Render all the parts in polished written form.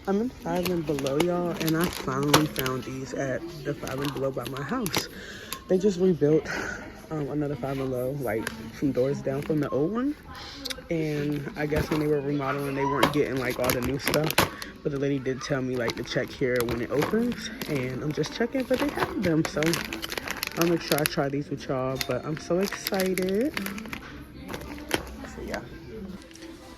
I'm in Five and Below, y'all, and I finally found these at the Five and Below by my house. They just rebuilt another Five and Below, like some doors down from the old one. And I guess when they were remodeling, they weren't getting like all the new stuff. But the lady did tell me like to check here when it opens, and I'm just checking, but they have them. So I'll make sure I try these with y'all. But I'm so excited. So yeah,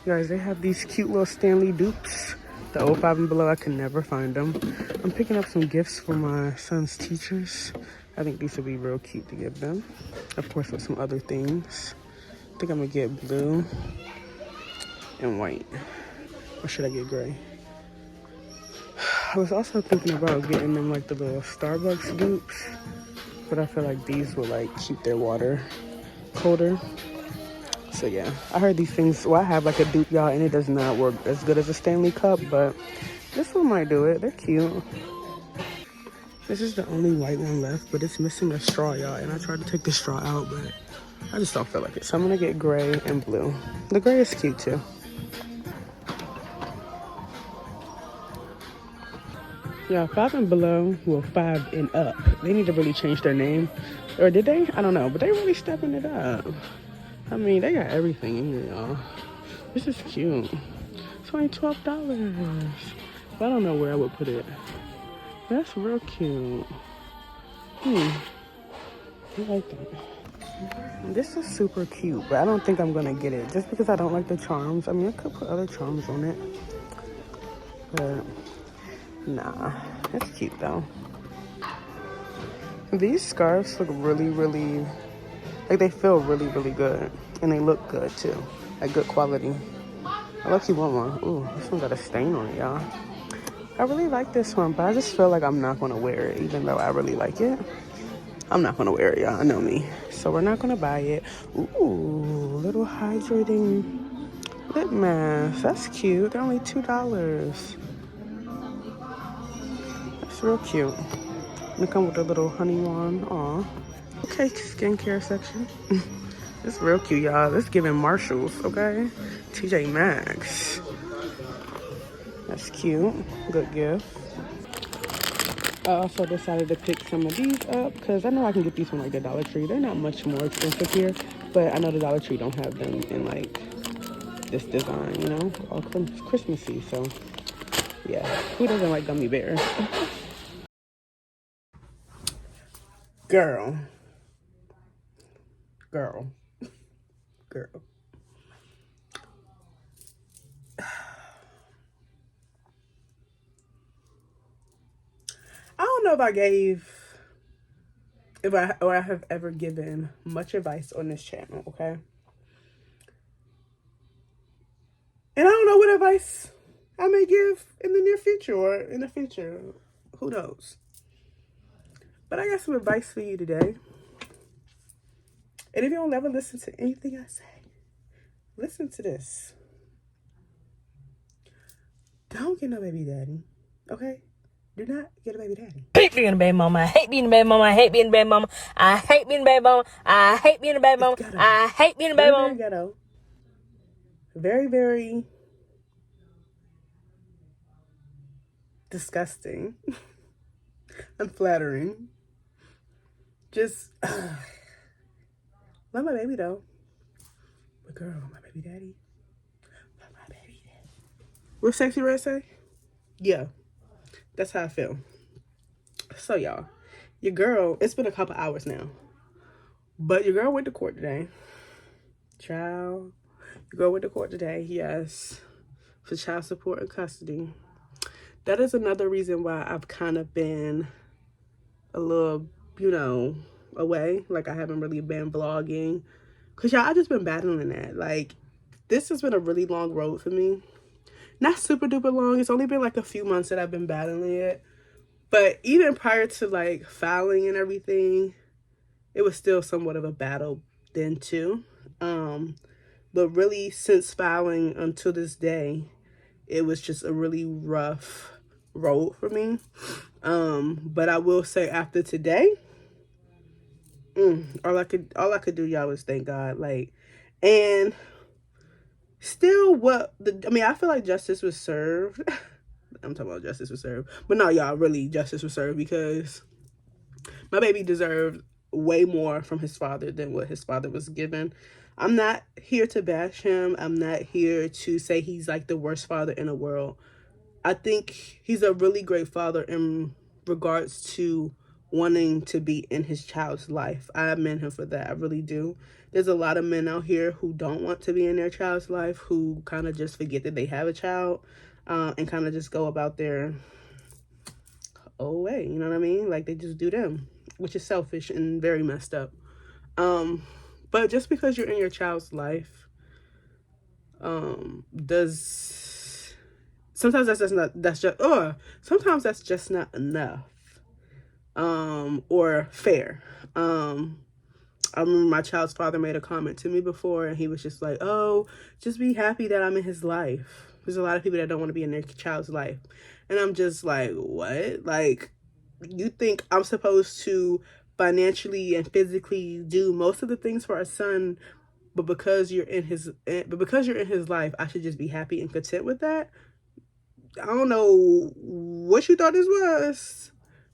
guys, they have these cute little Stanley dupes. The old Five and Below, I can never find them. I'm picking up some gifts for my son's teachers. I think these would be real cute to give them. Of course, with some other things. I think I'm gonna get blue and white. Or should I get gray? I was also thinking about getting them like the little Starbucks dupes, but I feel like these will like keep their water colder. So yeah, I heard these things, well, I have like a dupe, y'all, and it does not work as good as a Stanley cup, but this one might do it. They're cute. This is the only white one left, but it's missing a straw, y'all, and I tried to take the straw out, but I just don't feel like it. So I'm gonna get gray and blue. The gray is cute too. Yeah, Five and Below, well, Five and Up. They need to really change their name. Or did they? I don't know, but they really stepping it up. I mean, they got everything in here, y'all. This is cute. It's only $12. But I don't know where I would put it. That's real cute. I like that. This is super cute, but I don't think I'm gonna get it just because I don't like the charms. I mean, I could put other charms on it, but nah, it's cute though. These scarves look really, really, like they feel really, really good, and they look good too, like good quality. I lucky want one. Ooh, this one got a stain on it, y'all. I really like this one, but I just feel like I'm not gonna wear it, even though I really like it. I'm not gonna wear it, y'all. I know me. So we're not gonna buy it. Ooh, little hydrating lip mask. That's cute. They're only $2. That's real cute. They come with a little honey wand. Aw. Okay, skincare section. It's real cute, y'all. It's giving Marshalls, okay? TJ Maxx. That's cute. Good gift. I also decided to pick some of these up because I know I can get these from like the Dollar Tree. They're not much more expensive here, but I know the Dollar Tree don't have them in like this design, you know, all Christmassy. So yeah, who doesn't like gummy bears? Girl. I don't know if I have ever given much advice on this channel, okay? And I don't know what advice I may give in the near future or in the future. Who knows? But I got some advice for you today. And if you don't ever listen to anything I say, listen to this. Don't get no baby daddy, okay? Do not get a baby daddy. I hate being a baby mama. I hate being a baby mama. I hate being a baby mama. I hate being a baby mama. I hate being a baby mama. I hate being a baby mama. Very ghetto. Very, very disgusting. Unflattering. Just love my baby though. But girl, my baby daddy. Love my baby daddy. What Sexy Red say? Yeah. That's how I feel. So y'all, your girl, it's been a couple hours now, but your girl went to court today. Child, your girl went to court today, yes, for child support and custody. That is another reason why I've kind of been a little, you know, away. Like I haven't really been vlogging. Cause y'all, I just been battling that. Like, this has been a really long road for me. Not super duper long. It's only been like a few months that I've been battling it. But even prior to like filing and everything, it was still somewhat of a battle then too. But really since filing until this day, it was just a really rough road for me. But I will say after today, all I could do, y'all, was thank God. Like, and still I feel like justice was served. I'm talking about justice was served. But no, y'all, really justice was served, because my baby deserved way more from his father than what his father was given. I'm not here to bash him. I'm not here to say he's like the worst father in the world. I think he's a really great father in regards to wanting to be in his child's life. I commend him for that. I really do. There's a lot of men out here who don't want to be in their child's life, who kind of just forget that they have a child, and kind of just go about their own way. You know what I mean? Like, they just do them, which is selfish and very messed up. But just because you're in your child's life, does sometimes sometimes that's just not enough, or fair. I remember my child's father made a comment to me before, and he was just like, oh, just be happy that I'm in his life. There's a lot of people that don't want to be in their child's life. And I'm just like, what? Like, you think I'm supposed to financially and physically do most of the things for our son, but because you're in his life, I should just be happy and content with that? I don't know what you thought this was.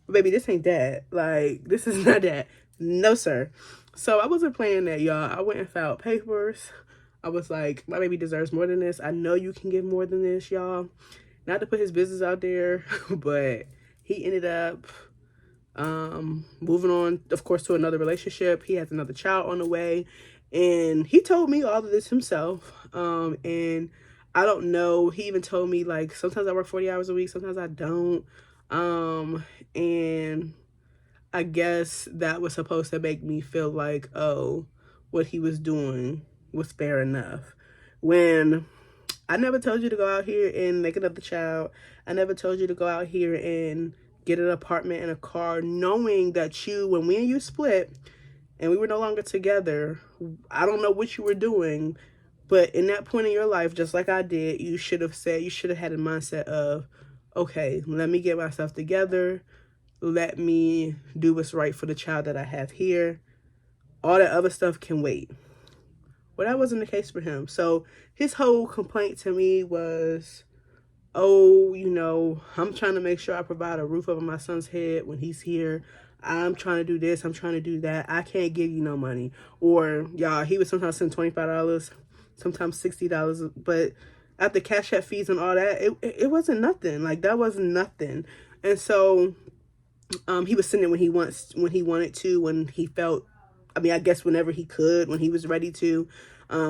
Baby, this ain't that. Like, this is not that. No, sir. So I wasn't playing that, y'all. I went and filed papers. I was like, my baby deserves more than this. I know you can give more than this, y'all. Not to put his business out there, but he ended up moving on, of course, to another relationship. He has another child on the way. And he told me all of this himself. And I don't know. He even told me, like, sometimes I work 40 hours a week. Sometimes I don't. And I guess that was supposed to make me feel like, oh, what he was doing was fair enough. When I never told you to go out here and make another child. I never told you to go out here and get an apartment and a car, knowing that when me and you split and we were no longer together, I don't know what you were doing, but in that point in your life, just like I did, you should have had a mindset of, okay, let me get myself together. Let me do what's right for the child that I have here. All that other stuff can wait. Well, that wasn't the case for him. So his whole complaint to me was, oh, I'm trying to make sure I provide a roof over my son's head when he's here. I'm trying to do this. I'm trying to do that. I can't give you no money. Or, y'all, he would sometimes send $25, sometimes $60. But after Cash App fees and all that, it wasn't nothing. Like, that wasn't nothing. And so he was sending it when he wanted to, when he felt, I guess whenever he could, when he was ready to.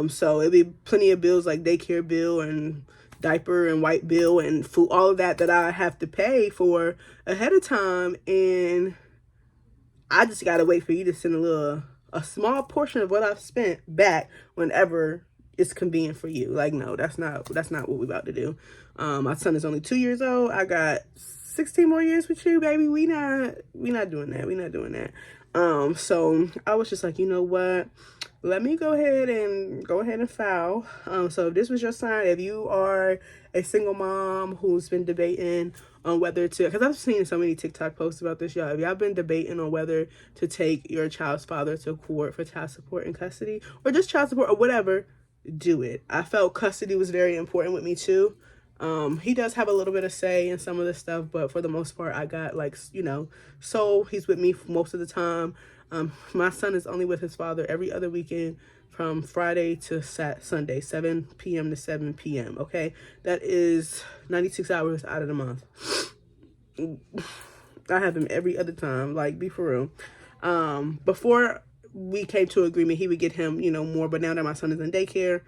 So it'd be plenty of bills like daycare bill and diaper and white bill and food, all of that I have to pay for ahead of time. And I just got to wait for you to send a small portion of what I've spent back whenever it's convenient for you. Like, no, that's not what we're about to do. My son is only 2 years old. I got 16 more years with you, baby. We not doing that. We not doing that. So I was just like, you know what? Let me go ahead and file. So if this was your sign, if you are a single mom who's been debating on whether to, because I've seen so many TikTok posts about this, y'all. If y'all been debating on whether to take your child's father to court for child support and custody, or just child support or whatever, do it. I felt custody was very important with me too. He does have a little bit of say in some of this stuff, but for the most part, I got so he's with me most of the time. My son is only with his father every other weekend from Friday to Sunday, 7 p.m. to 7 p.m. Okay, that is 96 hours out of the month. I have him every other time, like, be for real. Before we came to agreement, he would get him, more, but now that my son is in daycare,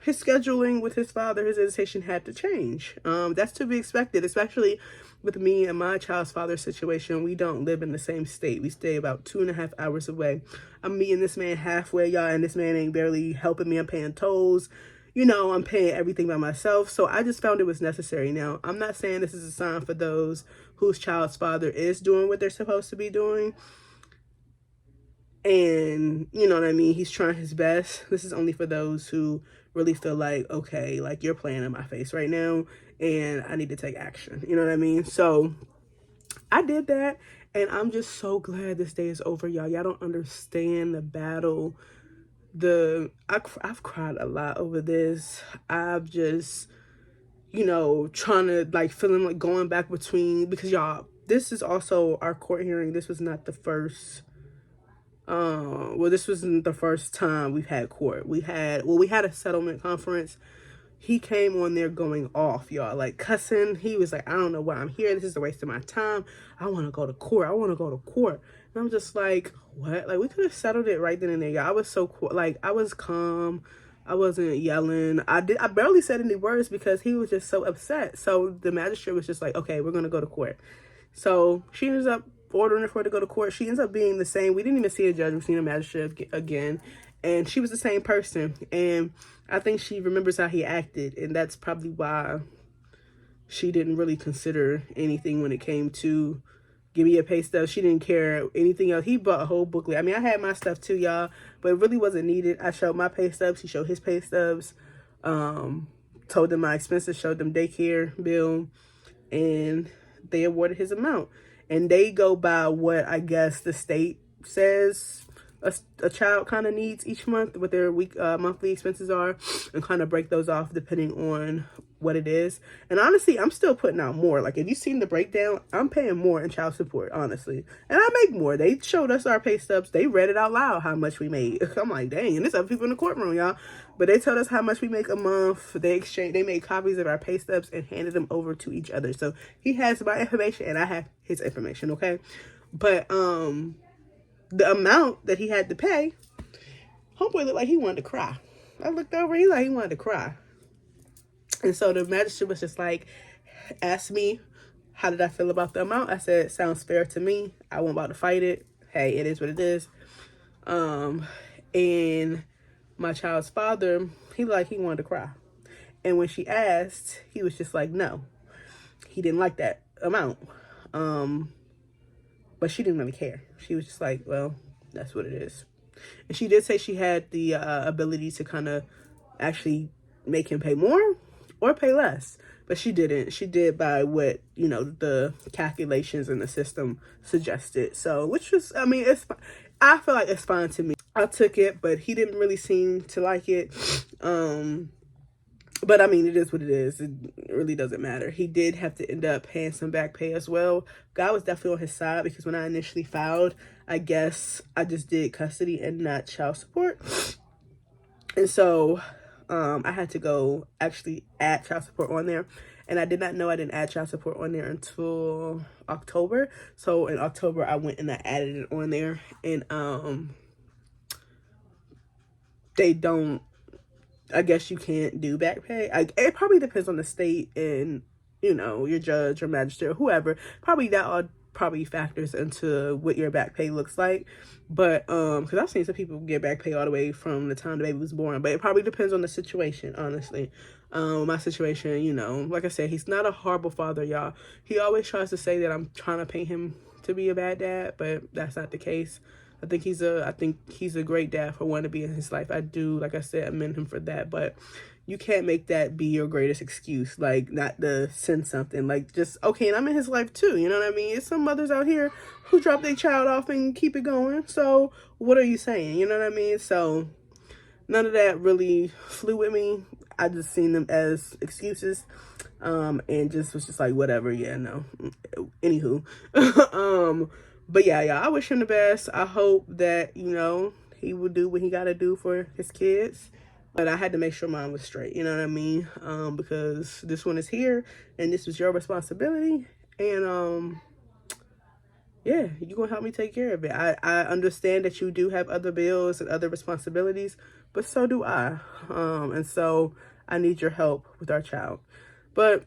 his scheduling with his father, his visitation had to change. That's to be expected, especially with me and my child's father situation. We don't live in the same state. We stay about 2.5 hours away. I'm meeting this man halfway, y'all, and this man ain't barely helping me. I'm paying tolls. I'm paying everything by myself. So I just found it was necessary. Now, I'm not saying this is a sign for those whose child's father is doing what they're supposed to be doing. And, you know what I mean? He's trying his best. This is only for those who really feel like, okay, like, you're playing in my face right now and I need to take action. You know what I mean? So I did that, and I'm just so glad this day is over, y'all. Y'all don't understand the battle. I've cried a lot over this. you know, trying to like feeling like going back between, because y'all, this is also our court hearing. This was not the first well, this wasn't the first time we've had court. We had a settlement conference. He came on there going off, y'all, like cussing. He was like, I don't know why I'm here. This is a waste of my time. I want to go to court. I want to go to court. And I'm just like, what? Like, we could have settled it right then and there, y'all. I was so cool. Like, I was calm. I wasn't yelling. I barely said any words because he was just so upset. So the magistrate was just like, okay, we're going to go to court. So she ends up ordering her to go to court. She ends up being the same. We didn't even see a judge. We've seen a magistrate again. And she was the same person. And I think she remembers how he acted. And that's probably why she didn't really consider anything when it came to give me a pay stub. She didn't care anything else. He bought a whole booklet. I mean, I had my stuff too, y'all. But it really wasn't needed. I showed my pay stubs. He showed his pay stubs. Told them my expenses. Showed them daycare bill. And they awarded his amount. And they go by what I guess the state says a child kind of needs each month, what their monthly expenses are, and kind of break those off depending on what it is. And honestly, I'm still putting out more. Like, if you've seen the breakdown, I'm paying more in child support, honestly. And I make more. They showed us our pay stubs. They read it out loud how much we made. I'm like, dang, and there's other people in the courtroom, y'all. But they told us how much we make a month. They made copies of our pay stubs and handed them over to each other. So he has my information and I have his information, okay? But the amount that he had to pay, homeboy looked like he wanted to cry. I looked over, he wanted to cry. And so the magistrate was just like, asked me, how did I feel about the amount? I said, sounds fair to me. I wasn't about to fight it. Hey, it is what it is. And my child's father, he wanted to cry. And when she asked, he was just like, no, he didn't like that amount. But she didn't really care. She was just like, well, that's what it is. And she did say she had the ability to kind of actually make him pay more or pay less. But she didn't. She did by what, you know, the calculations in the system suggested. So, which was, I mean, I feel like it's fine to me. I took it, but he didn't really seem to like it. But I mean, it is what it is. It really doesn't matter. He did have to end up paying some back pay as well. God was definitely on his side because when I initially filed, I guess I just did custody and not child support. And so I had to go actually add child support on there. And I did not know I didn't add child support on there until October. So in October, I went and I added it on there. And they don't, I guess you can't do back pay. It probably depends on the state and, you know, your judge or magistrate or whoever. Probably that all probably factors into what your back pay looks like. But because I've seen some people get back pay all the way from the time the baby was born. But it probably depends on the situation, honestly. My situation, you know, like I said, he's not a horrible father, y'all. He always tries to say that I'm trying to paint him to be a bad dad, but that's not the case. I think he's a great dad for one to be in his life. I do, like I said, commend him for that. But you can't make that be your greatest excuse, like not to send something. Like, just, okay, and I'm in his life too, you know what I mean? There's some mothers out here who drop their child off and keep it going. So what are you saying? You know what I mean? So none of that really flew with me. I just seen them as excuses. And just was just like, whatever, yeah, no. Anywho. But yeah, I wish him the best. I hope that, you know, he will do what he got to do for his kids. But I had to make sure mine was straight, you know what I mean? Because this one is here, and this was your responsibility. And, yeah, you're going to help me take care of it. I understand that you do have other bills and other responsibilities, but so do I. And so I need your help with our child. But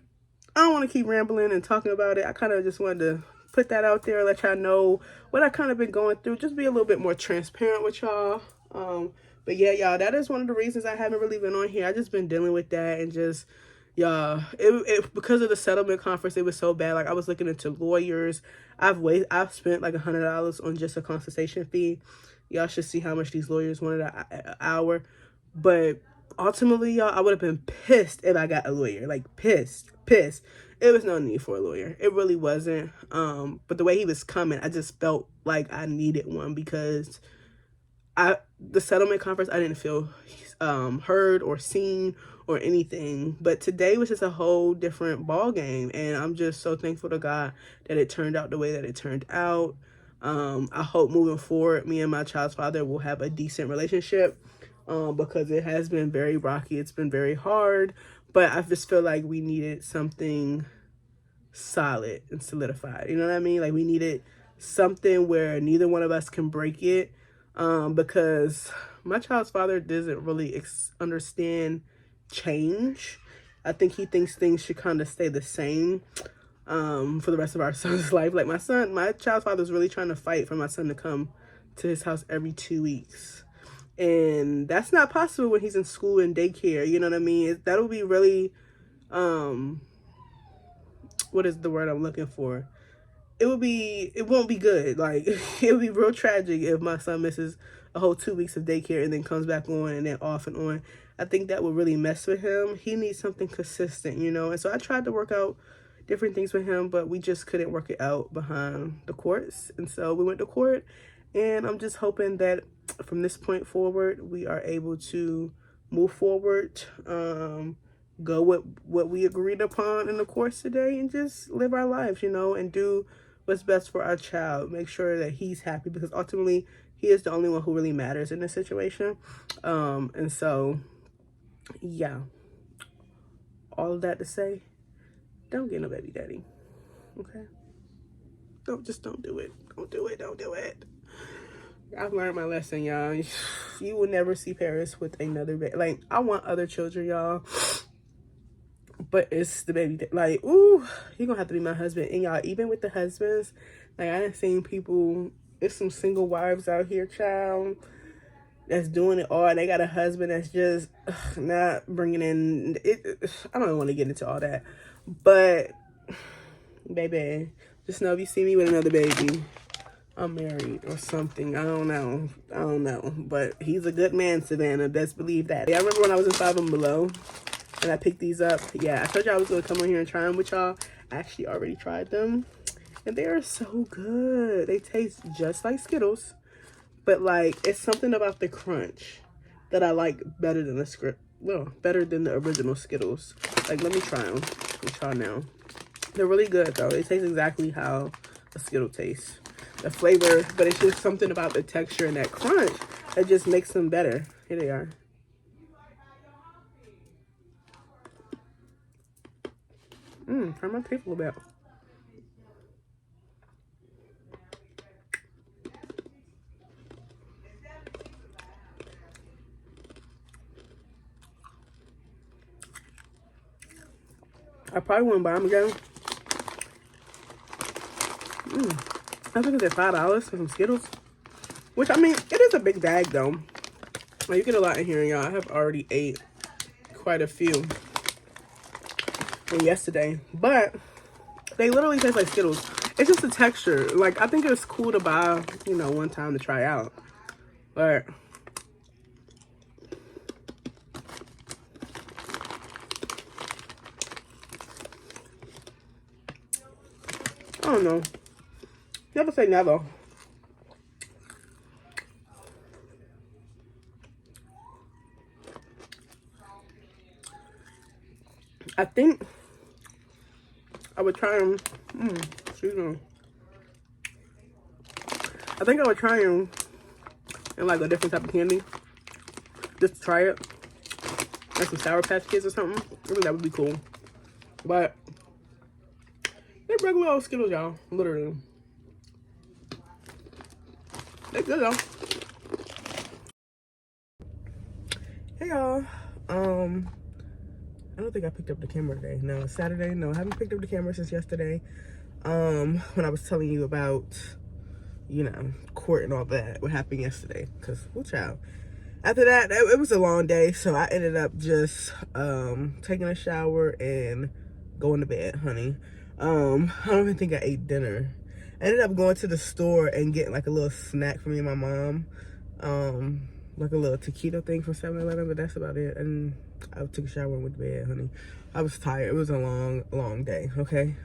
I don't want to keep rambling and talking about it. I kind of just wanted to put that out there, let y'all know what I kind of been going through, just be a little bit more transparent with y'all. But yeah, y'all, that is one of the reasons I haven't really been on here. I just been dealing with that, and just, y'all, it because of the settlement conference, it was so bad. Like, I was looking into lawyers. I've spent like $100 on just a consultation fee. Y'all should see how much these lawyers wanted an hour. But ultimately, y'all, I would have been pissed if I got a lawyer. Like, pissed. It was no need for a lawyer. It really wasn't. But the way he was coming, I just felt like I needed one, because the settlement conference, I didn't feel heard or seen or anything. But today was just a whole different ball game, and I'm just so thankful to God that it turned out the way that it turned out. I hope moving forward, me and my child's father will have a decent relationship, because it has been very rocky. It's been very hard, but I just feel like we needed something solid and solidified. You know what I mean? Like, we needed something where neither one of us can break it, because my child's father doesn't really understand change. I think he thinks things should kind of stay the same for the rest of our son's life. Like, my child's father is really trying to fight for my son to come to his house every 2 weeks. And that's not possible when he's in school and daycare. You know what I mean? That'll be really, what is the word I'm looking for? It won't be good. Like, it would be real tragic if my son misses a whole 2 weeks of daycare and then comes back on and then off and on. I think that would really mess with him. He needs something consistent, you know? And so I tried to work out different things with him, but we just couldn't work it out behind the courts. And so we went to court, and I'm just hoping that from this point forward, we are able to move forward, go with what we agreed upon in the course today, and just live our lives, you know, and do what's best for our child. Make sure that he's happy, because ultimately he is the only one who really matters in this situation. And so, yeah, all of that to say, don't get no baby daddy, okay? Don't do it. Don't do it. I've learned my lesson, y'all. You will never see Paris with another baby. Like, I want other children, y'all, but it's the baby. Like, ooh, he gonna have to be my husband. And y'all, even with the husbands, like, I done seen people, there's some single wives out here, child, that's doing it all, and they got a husband that's just not bringing in it. I don't want to get into all that, but baby, just know if you see me with another baby, I'm married or something. I don't know. But he's a good man, Savannah. Best believe that. I remember when I was in 5 and Below and I picked these up. Yeah, I told y'all I was going to come on here and try them with y'all. I actually already tried them, and they are so good. They taste just like Skittles, but like, it's something about the crunch that I like better than better than the original Skittles. Like, let me try them with y'all now. They're really good though. They taste exactly how a Skittle tastes. The flavor, but it's just something about the texture and that crunch that just makes them better. Here they are. Turn my teeth a little bit. I probably wouldn't buy them again. I think it's at $5 for some Skittles. Which, I mean, it is a big bag, though. Well, you get a lot in here, y'all. I have already ate quite a few from yesterday. But they literally taste like Skittles. It's just the texture. Like, I think it's cool to buy, you know, one time to try out. But I don't know. Never say never. I think I would try them. Excuse me. I think I would try them in like a different type of candy. Just to try it. Like some Sour Patch Kids or something. I think that would be cool. But they're regular old Skittles, y'all. Literally. They're good though. Hey y'all. I don't think I picked up the camera today. No, it's Saturday. No, I haven't picked up the camera since yesterday. When I was telling you about, you know, court and all that, what happened yesterday. Because, well, child. After that, it was a long day. So I ended up just taking a shower and going to bed, honey. I don't even think I ate dinner. I ended up going to the store and getting like a little snack for me and my mom. Like a little taquito thing from 7-Eleven, but that's about it. And I took a shower and went to bed, honey. I was tired. It was a long day, okay?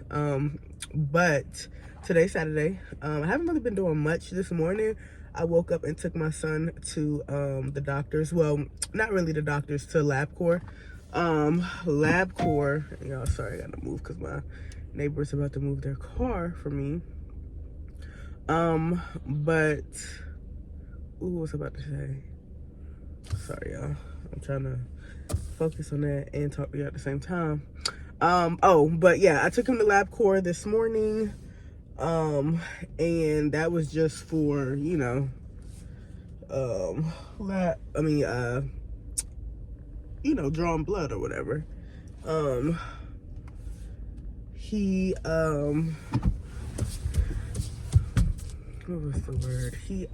But today's Saturday. I haven't really been doing much this morning. I woke up and took my son to the doctors. Well, not really the doctors, to LabCorp. LabCorp. Y'all, sorry, I gotta move because my neighbor's about to move their car for me. But what was I about to say? Sorry, y'all. I'm trying to focus on that and talk to you at the same time. But yeah, I took him to LabCorp this morning. And that was just for, you know, drawing blood or whatever. He, what was the word? He,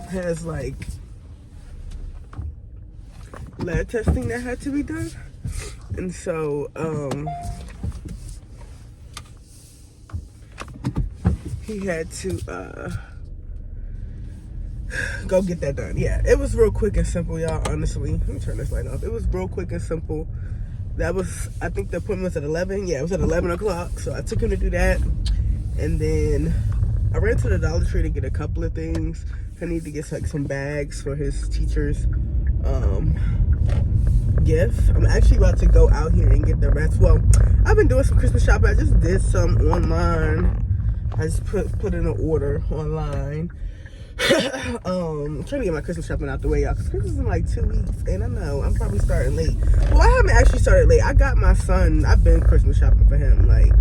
has like lab testing that had to be done. And so, he had to, go get that done. Yeah, it was real quick and simple, y'all, honestly. Let me turn this light off. It was real quick and simple. That was, I think the appointment was at 11. Yeah, it was at 11 o'clock. So I took him to do that. And then I ran to the Dollar Tree to get a couple of things. I need to get like some bags for his teacher's gift. I'm actually about to go out here and get the rest. Well, I've been doing some Christmas shopping. I just did some online. I just put in an order online. I'm trying to get my Christmas shopping out the way, y'all, because Christmas is in like 2 weeks, and I know I'm probably starting late. Well, I haven't actually started late. I got my son, I've been Christmas shopping for him. Like,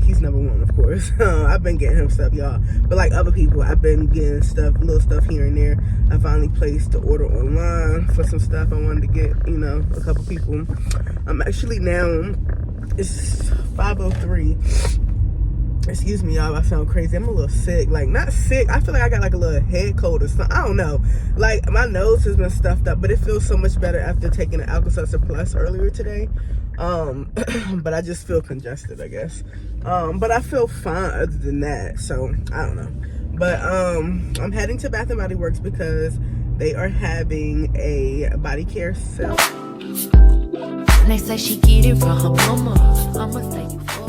he's number one, of course. I've been getting him stuff, y'all. But like other people, I've been getting stuff, little stuff here and there. I finally placed the order online for some stuff I wanted to get, you know, a couple people. I'm actually now, it's 5:03. Excuse me, y'all, I sound crazy. I'm a little sick. Like, not sick. I feel like I got like a little head cold or something. I don't know. Like, my nose has been stuffed up, but it feels so much better after taking an Alka-Seltzer Plus earlier today. But I just feel congested, I guess. But I feel fine other than that. So, I don't know. But, I'm heading to Bath & Body Works because they are having a body care sale. They say she get it from her mama. I'ma say you for